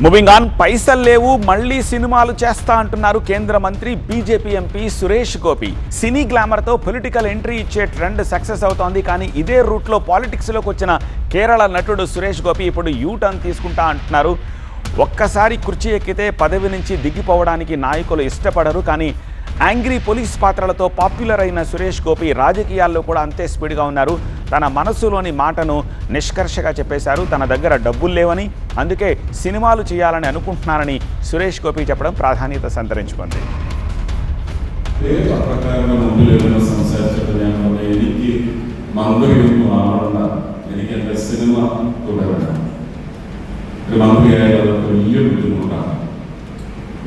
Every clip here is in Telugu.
మూవింగ్ ఆన్, పైసలు లేవు మళ్ళీ సినిమాలు చేస్తా అంటున్నారు కేంద్ర మంత్రి బీజేపీ ఎంపీ సురేష్ గోపి. సినీ గ్లామర్తో పొలిటికల్ ఎంట్రీ ఇచ్చే ట్రెండ్ సక్సెస్ అవుతోంది. కానీ ఇదే రూట్లో పాలిటిక్స్లోకి వచ్చిన కేరళ నటుడు సురేష్ గోపి ఇప్పుడు యూటర్న్ తీసుకుంటా అంటున్నారు. ఒక్కసారి కుర్చీ ఎక్కితే పదవి నుంచి దిగిపోవడానికి నాయకులు ఇష్టపడరు. కానీ యాంగ్రీ పోలీస్ పాత్రలతో పాపులర్ అయిన సురేష్ గోపి రాజకీయాల్లో కూడా అంతే స్పీడ్గా ఉన్నారు. తన మనసులోని మాటను నిష్కర్షగా చెప్పేశారు. తన దగ్గర డబ్బులు లేవని, అందుకే సినిమాలు చేయాలని అనుకుంటున్నారని సురేష్ గోపి చెప్పడం ప్రాధాన్యత సంతరించుకుంది.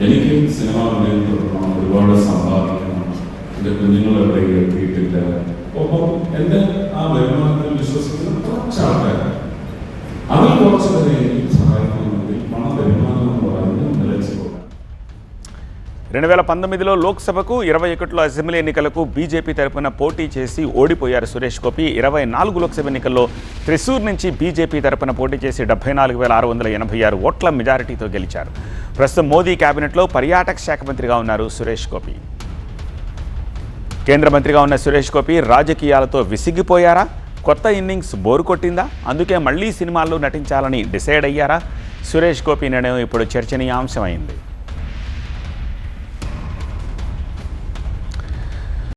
എനിക്ക് സിനിമ ഒരുപാട് സമ്പാദിക്കണം, എൻ്റെ കുഞ്ഞുങ്ങളെവിടെ എത്തിയിട്ടില്ല. ഒപ്പം എൻ്റെ ആ വരുമാനത്തിൽ വിശ്വസിക്കുന്ന കുറച്ച് ആൾക്കാർ, അതിൽ കുറച്ച് പേരെ എനിക്ക് സഹായിക്കണമെങ്കിൽ പണം വരുമാനം എന്ന് പറയുന്നത് നിലച്ചു പോകാം. 2019లో లోక్సభకు, 21లో అసెంబ్లీ ఎన్నికలకు బీజేపీ తరపున పోటీ చేసి ఓడిపోయారు సురేష్ గోపి. 24 లోక్సభ ఎన్నికల్లో త్రిశూర్ నుంచి బీజేపీ తరపున పోటీ చేసి 74,686 ఓట్ల మెజారిటీతో గెలిచారు. ప్రస్తుతం మోదీ కేబినెట్లో పర్యాటక శాఖ మంత్రిగా ఉన్నారు సురేష్ గోపి. కేంద్ర మంత్రిగా ఉన్న సురేష్ గోపి రాజకీయాలతో విసిగిపోయారా? కొత్త ఇన్నింగ్స్ బోరు కొట్టిందా? అందుకే మళ్లీ సినిమాల్లో నటించాలని డిసైడ్ అయ్యారా? సురేష్ గోపి నిర్ణయం ఇప్పుడు చర్చనీయాంశమైంది.